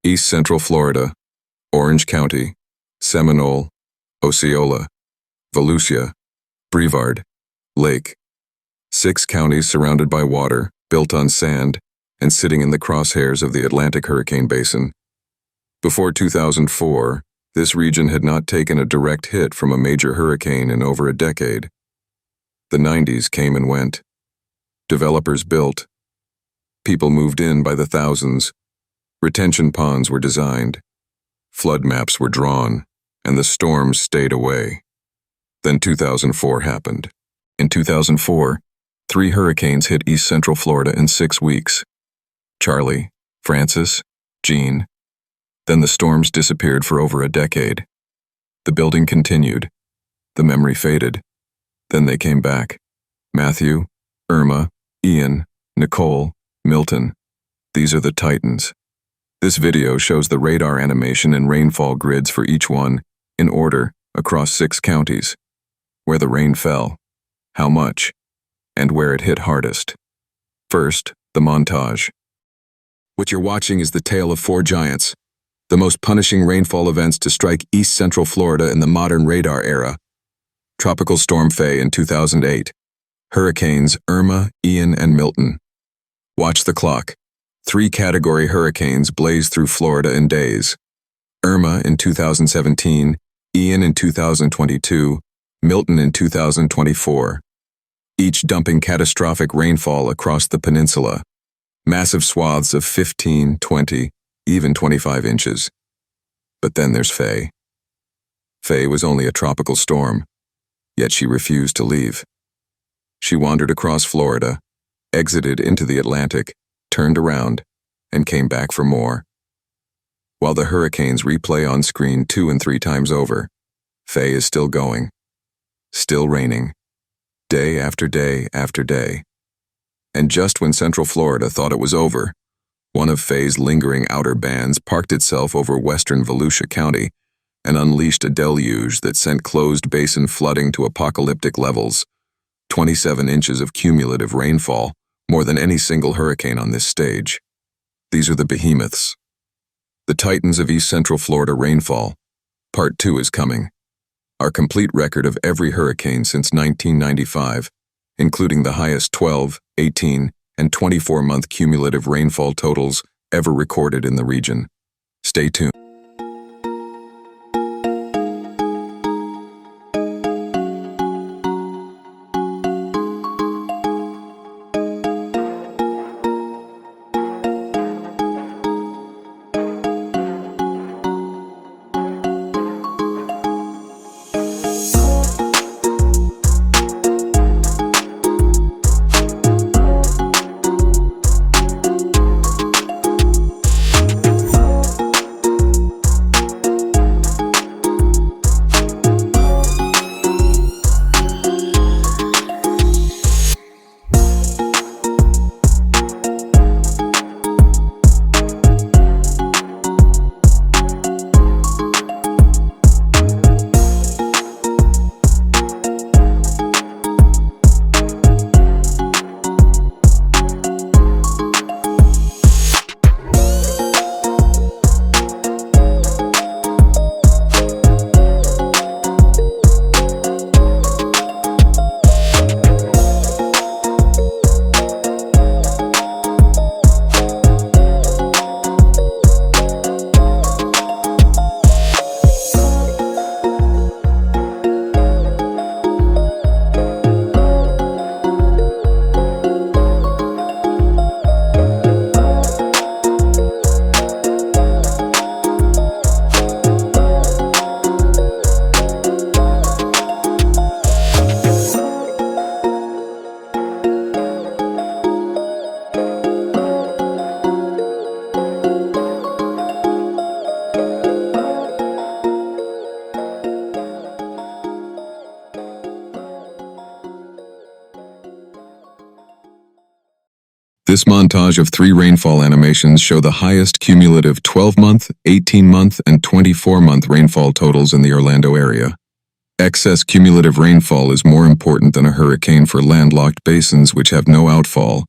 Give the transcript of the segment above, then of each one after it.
East Central Florida, Orange County, Seminole, Osceola, Volusia, Brevard, Lake. 6 counties surrounded by water, built on sand, and sitting in the crosshairs of the Atlantic hurricane basin. Before 2004, this region had not taken a direct hit from a major hurricane in over a decade. The 90s came and went. Developers built. People moved in by the thousands. Retention ponds were designed. Flood maps were drawn, and the storms stayed away. Then 2004 happened. In 2004, 3 hurricanes hit East Central Florida in 6 weeks. Charley, Frances, Jeanne. Then the storms disappeared for over a decade. The building continued. The memory faded. Then they came back. Matthew, Irma, Ian, Nicole, Milton. These are the Titans. This video shows the radar animation and rainfall grids for each one, in order, across 6 counties. Where the rain fell, how much, and where it hit hardest. First, the montage. What you're watching is the tale of 4 giants, the most punishing rainfall events to strike East Central Florida in the modern radar era. Tropical Storm Faye in 2008. Hurricanes Irma, Ian, and Milton. Watch the clock. 3 category hurricanes blazed through Florida in days. Irma in 2017, Ian in 2022, Milton in 2024. Each dumping catastrophic rainfall across the peninsula. Massive swaths of 15, 20, even 25 inches. But then there's Faye. Faye was only a tropical storm, yet she refused to leave. She wandered across Florida, exited into the Atlantic, turned around, and came back for more. While the hurricanes replay on screen 2 and 3 times over, Faye is still going, still raining, day after day after day. And just when Central Florida thought it was over, one of Faye's lingering outer bands parked itself over western Volusia County and unleashed a deluge that sent closed basin flooding to apocalyptic levels, 27 inches of cumulative rainfall, more than any single hurricane on this stage. These are the behemoths. The Titans of East Central Florida rainfall. Part 2 is coming. Our complete record of every hurricane since 1995, including the highest 12, 18, and 24-month cumulative rainfall totals ever recorded in the region. Stay tuned. This montage of 3 rainfall animations show the highest cumulative 12-month, 18-month, and 24-month rainfall totals in the Orlando area. Excess cumulative rainfall is more important than a hurricane for landlocked basins which have no outfall,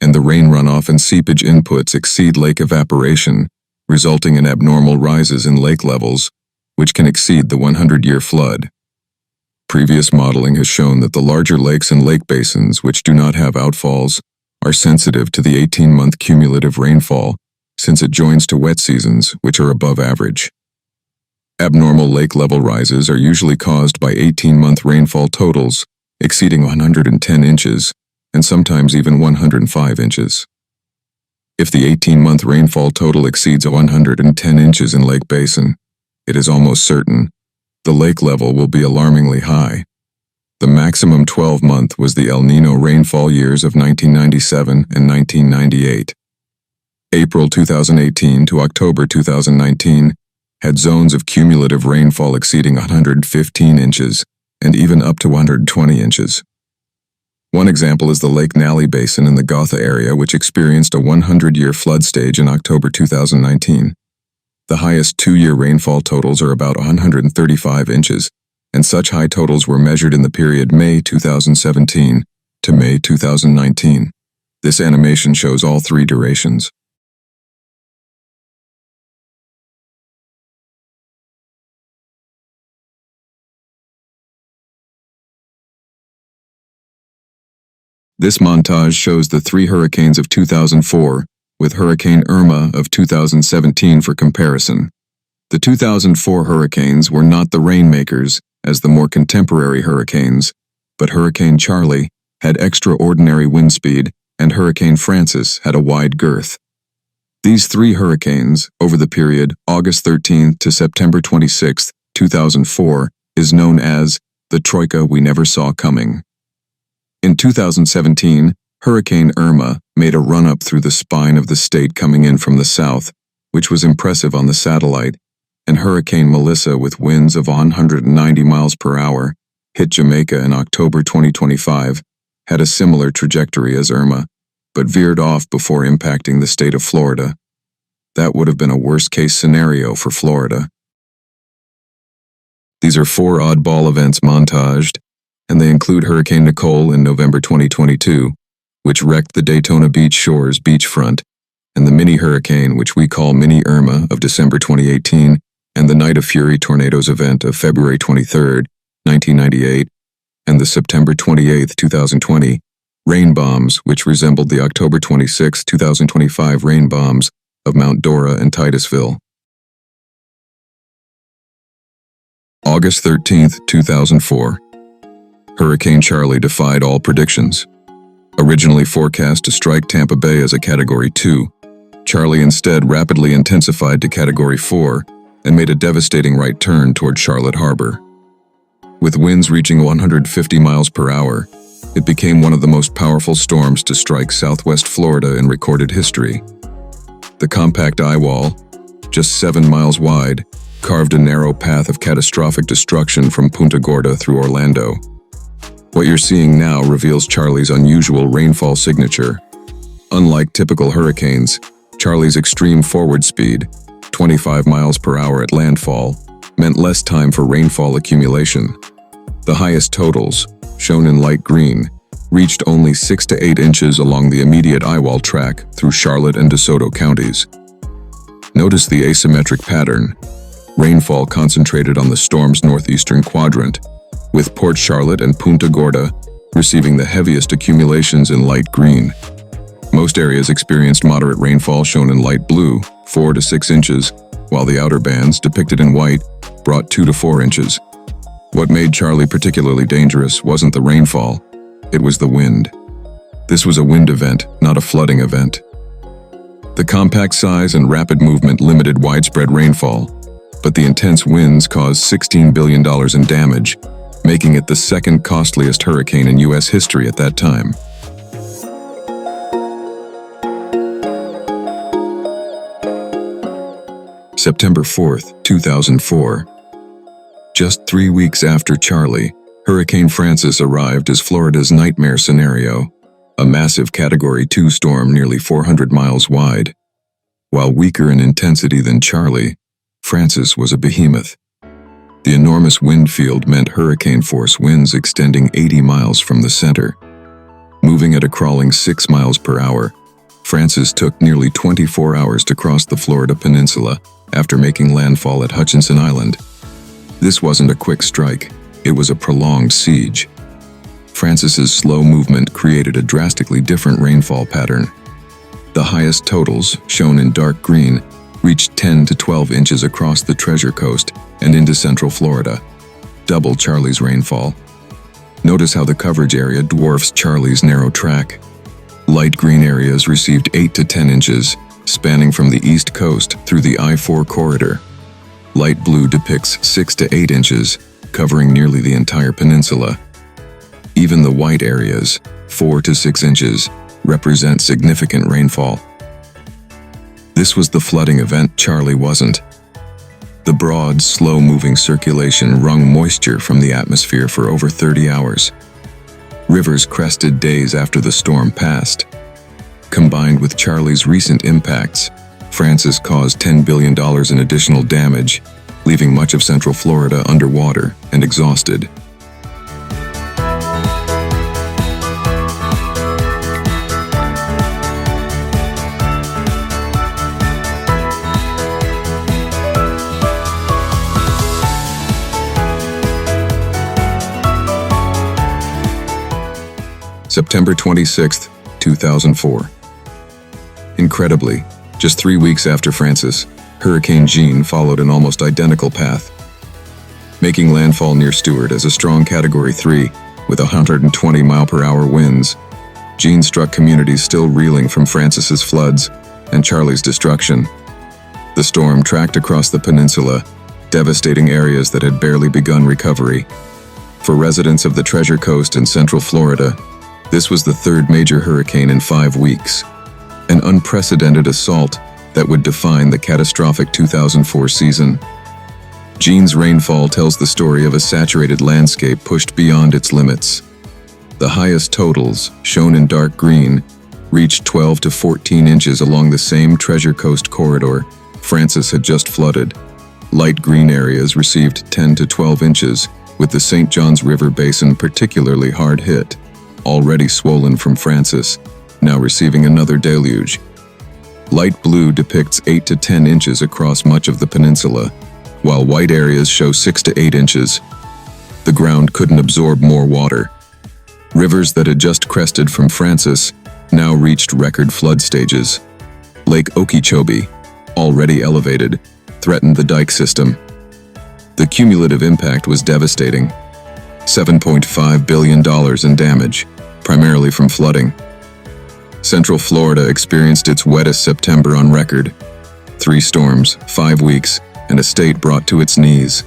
and the rain runoff and seepage inputs exceed lake evaporation, resulting in abnormal rises in lake levels, which can exceed the 100-year flood. Previous modeling has shown that the larger lakes and lake basins which do not have outfalls are sensitive to the 18-month cumulative rainfall since it joins to wet seasons, which are above average. Abnormal lake level rises are usually caused by 18-month rainfall totals exceeding 110 inches and sometimes even 105 inches. If the 18-month rainfall total exceeds 110 inches in Lake Basin, it is almost certain the lake level will be alarmingly high. The maximum 12-month was the El Nino rainfall years of 1997 and 1998. April 2018 to October 2019 had zones of cumulative rainfall exceeding 115 inches and even up to 120 inches. One example is the Lake Nally Basin in the Gotha area, which experienced a 100-year flood stage in October 2019. The highest 2-year rainfall totals are about 135 inches, and such high totals were measured in the period May 2017 to May 2019. This animation shows all 3 durations. This montage shows the 3 hurricanes of 2004, with Hurricane Irma of 2017 for comparison. The 2004 hurricanes were not the rainmakers as the more contemporary hurricanes, but Hurricane Charley had extraordinary wind speed and Hurricane Francis had a wide girth. These 3 hurricanes, over the period August 13 to September 26, 2004, is known as the Troika we never saw coming. In 2017, Hurricane Irma made a run-up through the spine of the state coming in from the south, which was impressive on the satellite, and Hurricane Melissa, with winds of 190 miles per hour, hit Jamaica in October 2025, had a similar trajectory as Irma, but veered off before impacting the state of Florida. That would have been a worst-case scenario for Florida. These are 4 oddball events montaged, and they include Hurricane Nicole in November 2022, which wrecked the Daytona Beach Shores beachfront, and the mini hurricane, which we call Mini Irma, of December 2018, and the Night of Fury Tornadoes event of February 23, 1998, and the September 28, 2020, rain bombs, which resembled the October 26, 2025 rain bombs of Mount Dora and Titusville. August 13, 2004. Hurricane Charley defied all predictions. Originally forecast to strike Tampa Bay as a Category 2, Charley instead rapidly intensified to Category 4 and made a devastating right turn toward Charlotte Harbor. With winds reaching 150 miles per hour, it became one of the most powerful storms to strike southwest Florida in recorded history. The compact eye wall, just 7 miles wide, carved a narrow path of catastrophic destruction from Punta Gorda through Orlando. What you're seeing now reveals Charley's unusual rainfall signature. Unlike typical hurricanes, Charley's extreme forward speed, 25 miles per hour at landfall, meant less time for rainfall accumulation. The highest totals, shown in light green, reached only 6 to 8 inches along the immediate eyewall track through Charlotte and DeSoto counties. Notice the asymmetric pattern. Rainfall concentrated on the storm's northeastern quadrant, with Port Charlotte and Punta Gorda receiving the heaviest accumulations in light green. Most areas experienced moderate rainfall, shown in light blue, 4 to 6 inches, while the outer bands, depicted in white, brought 2 to 4 inches. What made Charley particularly dangerous wasn't the rainfall, it was the wind. This was a wind event, not a flooding event. The compact size and rapid movement limited widespread rainfall, but the intense winds caused $16 billion in damage, making it the second costliest hurricane in U.S. history at that time. September 4, 2004. Just 3 weeks after Charley, Hurricane Francis arrived as Florida's nightmare scenario, a massive Category 2 storm nearly 400 miles wide. While weaker in intensity than Charley, Francis was a behemoth. The enormous wind field meant hurricane-force winds extending 80 miles from the center. Moving at a crawling 6 miles per hour, Frances took nearly 24 hours to cross the Florida peninsula after making landfall at Hutchinson Island. This wasn't a quick strike, it was a prolonged siege. Frances's slow movement created a drastically different rainfall pattern. The highest totals, shown in dark green, reached 10 to 12 inches across the Treasure Coast and into central Florida, double Charley's rainfall. Notice how the coverage area dwarfs Charley's narrow track. Light green areas received 8 to 10 inches, spanning from the east coast through the I-4 corridor. Light blue depicts 6 to 8 inches, covering nearly the entire peninsula. Even the white areas, 4 to 6 inches, represent significant rainfall. This was the flooding event Charley wasn't. The broad, slow-moving circulation wrung moisture from the atmosphere for over 30 hours. Rivers crested days after the storm passed. Combined with Charley's recent impacts, Frances caused $10 billion in additional damage, leaving much of central Florida underwater and exhausted. September 26, 2004. Incredibly, just 3 weeks after Frances, Hurricane Jeanne followed an almost identical path. Making landfall near Stewart as a strong Category 3 with 120-mile-per-hour winds, Jeanne struck communities still reeling from Frances's floods and Charley's destruction. The storm tracked across the peninsula, devastating areas that had barely begun recovery. For residents of the Treasure Coast in central Florida, this was the third major hurricane in 5 weeks, an unprecedented assault that would define the catastrophic 2004 season. Jeanne's rainfall tells the story of a saturated landscape pushed beyond its limits. The highest totals, shown in dark green, reached 12 to 14 inches along the same Treasure Coast corridor Frances had just flooded. Light green areas received 10 to 12 inches, with the St. Johns River Basin particularly hard hit, already swollen from Frances, now receiving another deluge. Light blue depicts 8 to 10 inches across much of the peninsula, while white areas show 6 to 8 inches. The ground couldn't absorb more water. Rivers that had just crested from Frances now reached record flood stages. Lake Okeechobee, already elevated, threatened the dike system. The cumulative impact was devastating. $7.5 billion in damage, primarily from flooding. Central Florida experienced its wettest September on record. 3 storms, 5 weeks, and a state brought to its knees.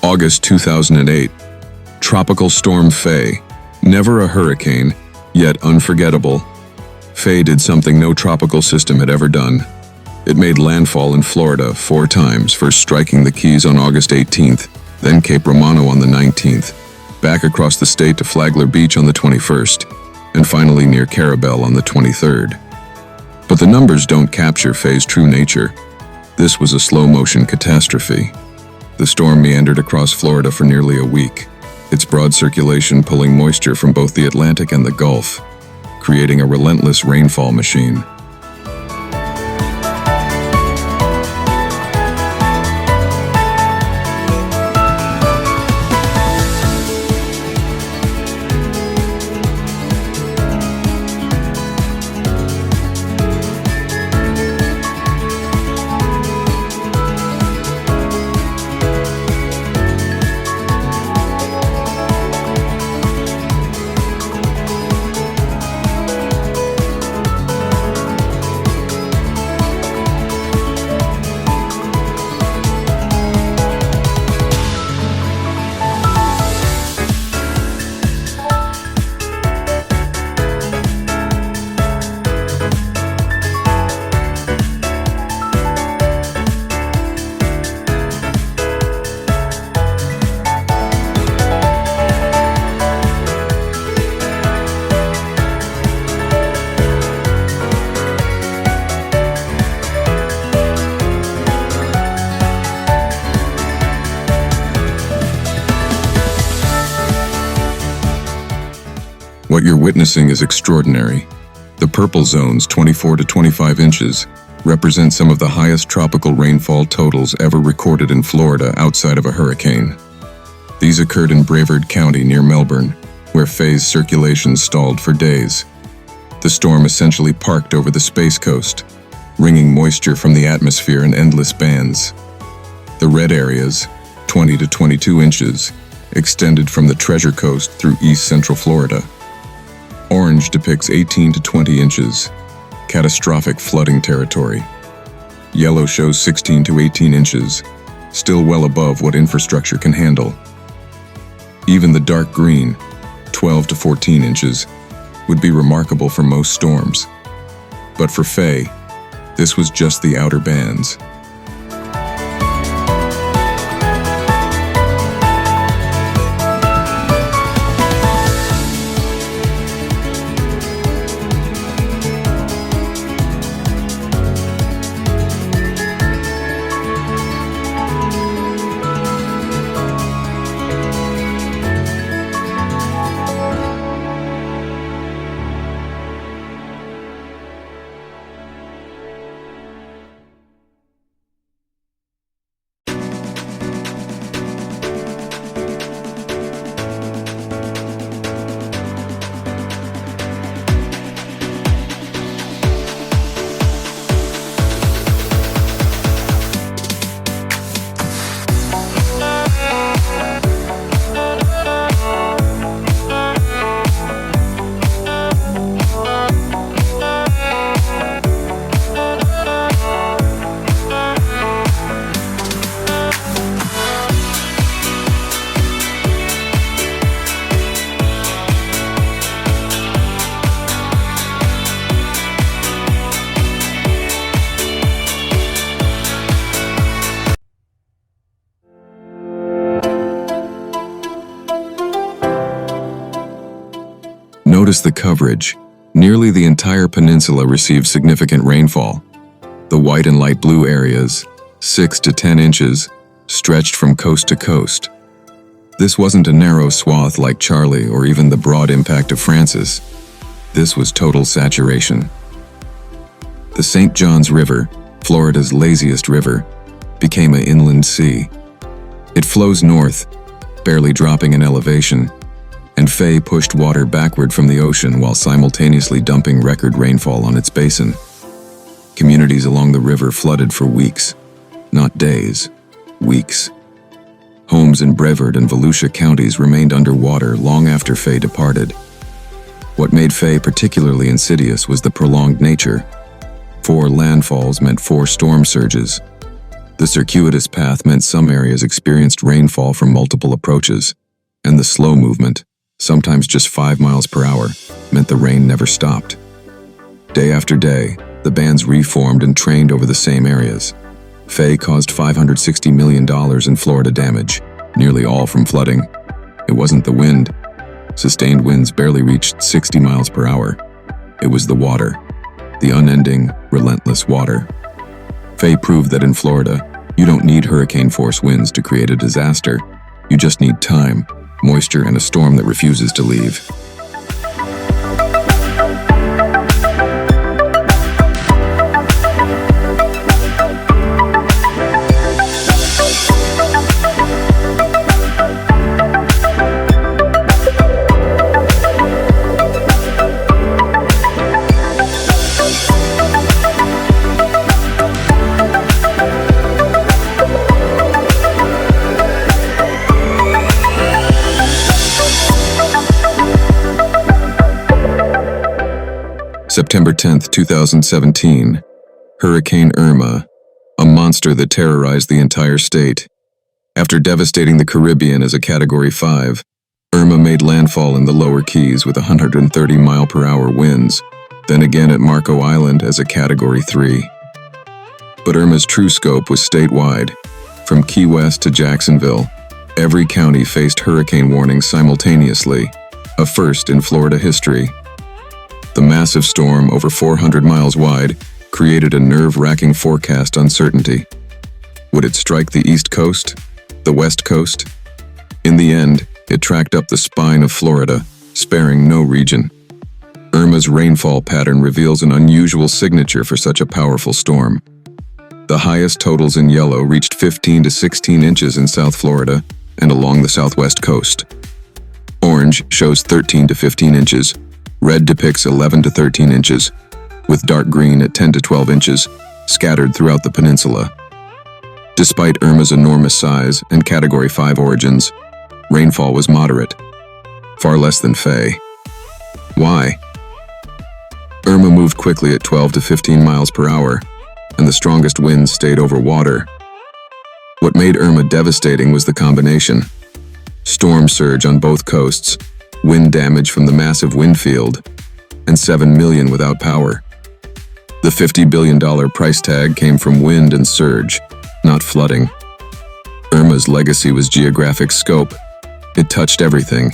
August 2008. Tropical Storm Faye. Never a hurricane, yet unforgettable. Faye did something no tropical system had ever done. It made landfall in Florida 4 times, first striking the Keys on August 18th, then Cape Romano on the 19th, back across the state to Flagler Beach on the 21st, and finally near Carabel on the 23rd. But the numbers don't capture Faye's true nature. This was a slow-motion catastrophe. The storm meandered across Florida for nearly a week, its broad circulation pulling moisture from both the Atlantic and the Gulf, creating a relentless rainfall machine. What you're witnessing is extraordinary. The purple zones, 24 to 25 inches, represent some of the highest tropical rainfall totals ever recorded in Florida outside of a hurricane. These occurred in Brevard County near Melbourne, where Faye's circulation stalled for days. The storm essentially parked over the Space Coast, wringing moisture from the atmosphere in endless bands. The red areas, 20 to 22 inches, extended from the Treasure Coast through east central Florida. Orange depicts 18 to 20 inches, catastrophic flooding territory. Yellow shows 16 to 18 inches, still well above what infrastructure can handle. Even the dark green, 12 to 14 inches, would be remarkable for most storms. But for Faye, this was just the outer bands. Notice the coverage. Nearly the entire peninsula received significant rainfall. The white and light blue areas, 6 to 10 inches, stretched from coast to coast. This wasn't a narrow swath like Charley or even the broad impact of Francis. This was total saturation. The St. Johns River, Florida's laziest river, became an inland sea. It flows north, barely dropping in elevation, and Faye pushed water backward from the ocean while simultaneously dumping record rainfall on its basin. Communities along the river flooded for weeks, not days, weeks. Homes in Brevard and Volusia counties remained underwater long after Faye departed. What made Faye particularly insidious was the prolonged nature. 4 landfalls meant 4 storm surges. The circuitous path meant some areas experienced rainfall from multiple approaches, and the slow movement, sometimes just 5 miles per hour, meant the rain never stopped. Day after day, the bands reformed and trained over the same areas. Faye caused $560 million in Florida damage, nearly all from flooding. It wasn't the wind. Sustained winds barely reached 60 miles per hour. It was the water, the unending, relentless water. Faye proved that in Florida, you don't need hurricane-force winds to create a disaster. You just need time, moisture, and a storm that refuses to leave. September 10, 2017, Hurricane Irma, a monster that terrorized the entire state. After devastating the Caribbean as a Category 5, Irma made landfall in the lower Keys with 130-mile-per-hour winds, then again at Marco Island as a Category 3. But Irma's true scope was statewide. From Key West to Jacksonville, every county faced hurricane warnings simultaneously, a first in Florida history. The massive storm, over 400 miles wide, created a nerve-wracking forecast uncertainty. Would it strike the East Coast? The West Coast? In the end, it tracked up the spine of Florida, sparing no region. Irma's rainfall pattern reveals an unusual signature for such a powerful storm. The highest totals in yellow reached 15 to 16 inches in South Florida and along the southwest coast. Orange shows 13 to 15 inches, red depicts 11 to 13 inches, with dark green at 10 to 12 inches, scattered throughout the peninsula. Despite Irma's enormous size and Category 5 origins, rainfall was moderate, far less than Faye. Why? Irma moved quickly at 12 to 15 miles per hour, and the strongest winds stayed over water. What made Irma devastating was the combination: storm surge on both coasts, wind damage from the massive wind field, and 7 million without power. The $50 billion price tag came from wind and surge, not flooding. Irma's legacy was geographic scope. It touched everything.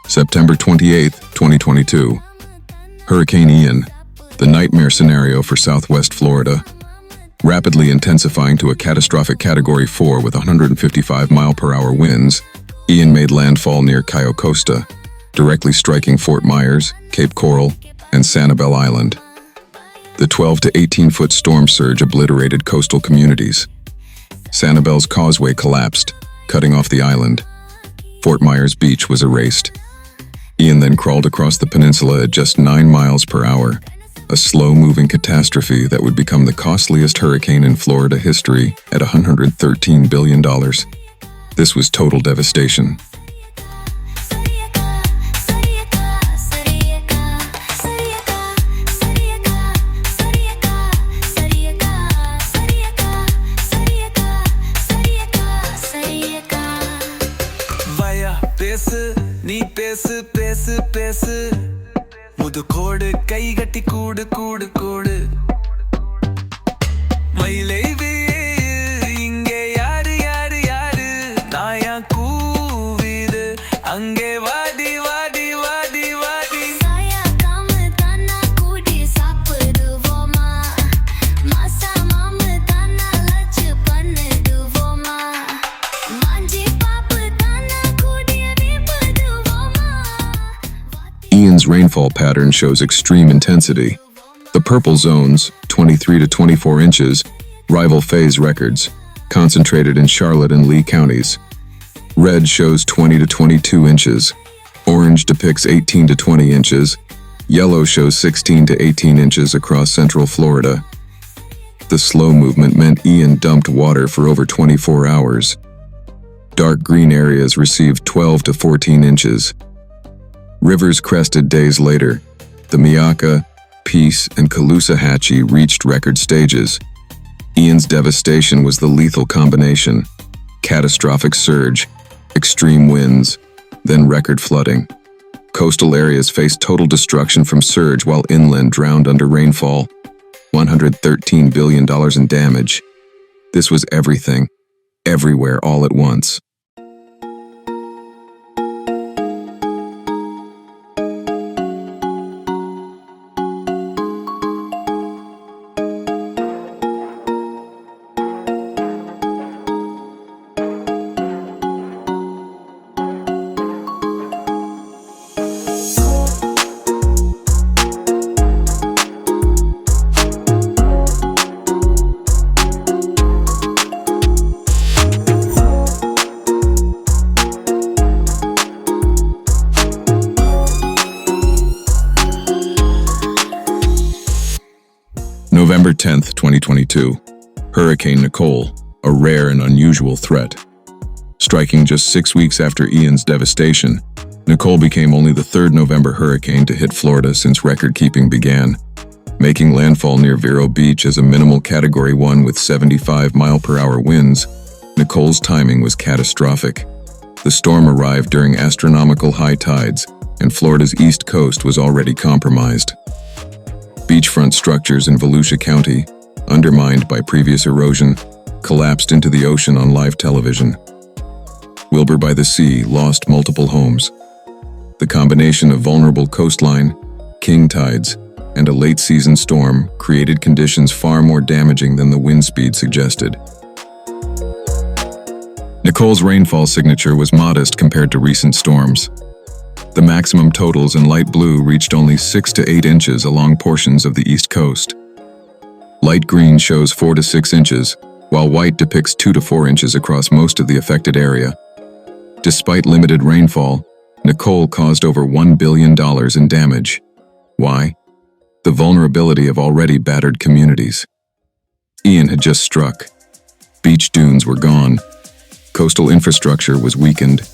September 28, 2022. Hurricane Ian, the nightmare scenario for southwest Florida. Rapidly intensifying to a catastrophic Category 4 with 155-mile-per-hour winds, Ian made landfall near Cayo Costa, directly striking Fort Myers, Cape Coral, and Sanibel Island. The 12 to 18-foot storm surge obliterated coastal communities. Sanibel's causeway collapsed, cutting off the island. Fort Myers Beach was erased. Ian then crawled across the peninsula at just 9 miles per hour, a slow-moving catastrophe that would become the costliest hurricane in Florida history at $113 billion. This was total devastation. நீ பேசு பேசு பேசு முதுகோடு கைகட்டி கூடு கூடு கூடு மயிலை இங்கே யாரு யாரு யாரு நாயா கூவிது அங்கே வாடி வாடி வாடி வாடி சாயா காம தானா கூடி சாப்பிடுவோமா மாசா மாம தானா லட்ச பண்ணிடுவோமா மாஞ்சி பாப்பு தானா கூடி Ian's rainfall pattern shows extreme intensity. The purple zones, 23 to 24 inches, rival Faye's records, concentrated in Charlotte and Lee counties. Red shows 20 to 22 inches. Orange depicts 18 to 20 inches. Yellow shows 16 to 18 inches across central Florida. The slow movement meant Ian dumped water for over 24 hours. Dark green areas received 12 to 14 inches. Rivers crested days later. The Miaka, Peace, and Caloosahatchee reached record stages. Ian's devastation was the lethal combination: catastrophic surge, extreme winds, then record flooding. Coastal areas faced total destruction from surge while inland drowned under rainfall. $113 billion in damage. This was everything, everywhere all at once. November 10th, 2022. Hurricane Nicole, a rare and unusual threat. Striking just 6 weeks after Ian's devastation, Nicole became only the third November hurricane to hit Florida since record-keeping began, making landfall near Vero Beach as a minimal Category 1 with 75-mile-per-hour winds. Nicole's timing was catastrophic. The storm arrived during astronomical high tides, and Florida's east coast was already compromised. Beachfront structures in Volusia County, undermined by previous erosion, collapsed into the ocean on live television. Wilbur by the Sea lost multiple homes. The combination of vulnerable coastline, king tides, and a late-season storm created conditions far more damaging than the wind speed suggested. Nicole's rainfall signature was modest compared to recent storms. The maximum totals in light blue reached only 6 to 8 inches along portions of the east coast. Light green shows 4 to 6 inches, while white depicts 2 to 4 inches across most of the affected area. Despite limited rainfall, Nicole caused over $1 billion in damage. Why? The vulnerability of already battered communities. Ian had just struck. Beach dunes were gone. Coastal infrastructure was weakened.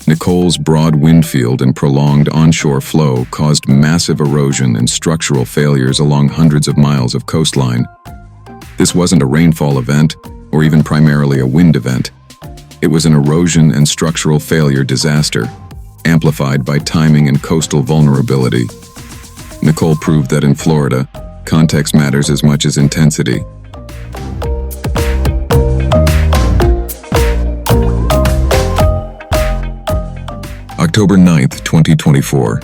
Nicole's broad wind field and prolonged onshore flow caused massive erosion and structural failures along hundreds of miles of coastline. This wasn't a rainfall event, or even primarily a wind event. It was an erosion and structural failure disaster, amplified by timing and coastal vulnerability. Nicole proved that in Florida, context matters as much as intensity. October 9th, 2024.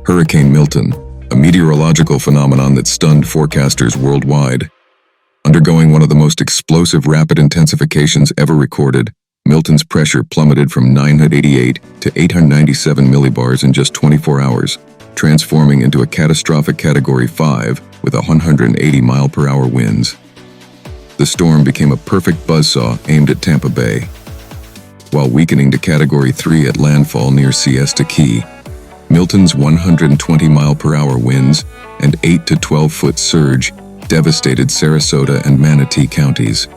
Hurricane Milton, a meteorological phenomenon that stunned forecasters worldwide. Undergoing one of the most explosive rapid intensifications ever recorded, Milton's pressure plummeted from 988 to 897 millibars in just 24 hours, transforming into a catastrophic Category 5 with 180-mile-per-hour winds. The storm became a perfect buzzsaw aimed at Tampa Bay. While weakening to Category 3 at landfall near Siesta Key, Milton's 120-mile-per-hour winds and 8 to 12-foot surge devastated Sarasota and Manatee counties.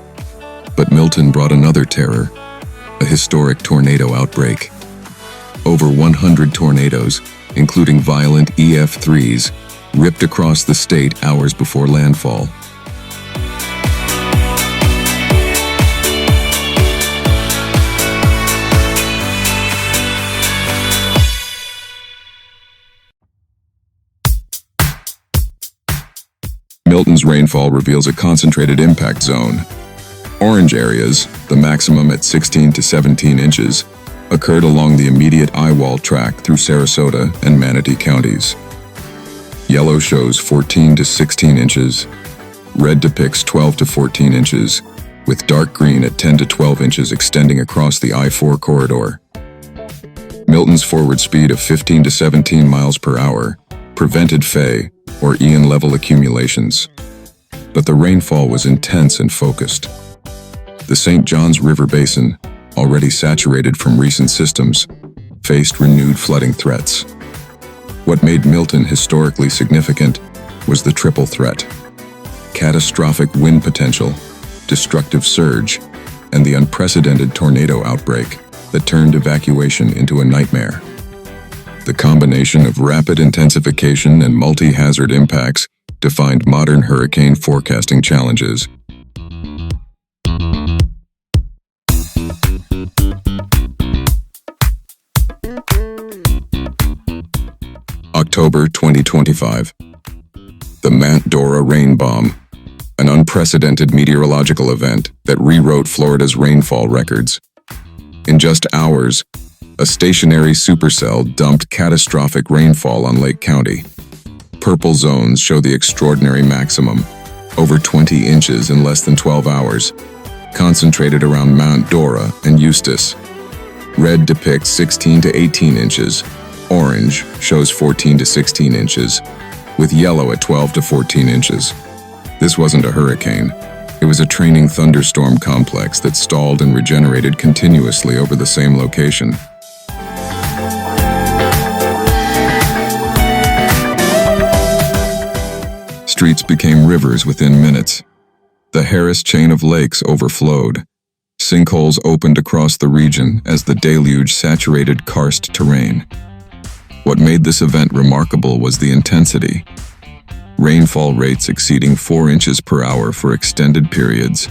But Milton brought another terror, a historic tornado outbreak. Over 100 tornadoes, including violent EF3s, ripped across the state hours before landfall. Milton's rainfall reveals a concentrated impact zone. Orange areas, the maximum at 16 to 17 inches, occurred along the immediate eyewall track through Sarasota and Manatee counties. Yellow shows 14 to 16 inches. Red depicts 12 to 14 inches, with dark green at 10 to 12 inches extending across the I-4 corridor. Milton's forward speed of 15 to 17 miles per hour prevented Faye or Ian-level accumulations. But the rainfall was intense and focused. The St. Johns River Basin, already saturated from recent systems, faced renewed flooding threats. What made Milton historically significant was the triple threat: catastrophic wind potential, destructive surge, and the unprecedented tornado outbreak that turned evacuation into a nightmare. The combination of rapid intensification and multi-hazard impacts defined modern hurricane forecasting challenges. October 2025. The Mount Dora rain bomb, an unprecedented meteorological event that rewrote Florida's rainfall records. In just hours, a stationary supercell dumped catastrophic rainfall on Lake County. Purple zones show the extraordinary maximum, over 20 inches in less than 12 hours, concentrated around Mount Dora and Eustis. Red depicts 16 to 18 inches. Orange shows 14 to 16 inches, with yellow at 12 to 14 inches. This wasn't a hurricane. It was a training thunderstorm complex that stalled and regenerated continuously over the same location. Streets became rivers within minutes. The Harris chain of lakes overflowed. Sinkholes opened across the region as the deluge saturated karst terrain. What made this event remarkable was the intensity. Rainfall rates exceeding 4 inches per hour for extended periods,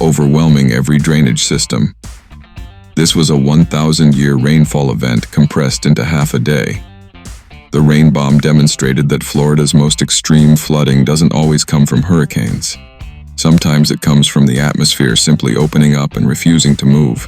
overwhelming every drainage system. This was a 1,000-year rainfall event compressed into half a day. The rain bomb demonstrated that Florida's most extreme flooding doesn't always come from hurricanes. Sometimes it comes from the atmosphere simply opening up and refusing to move.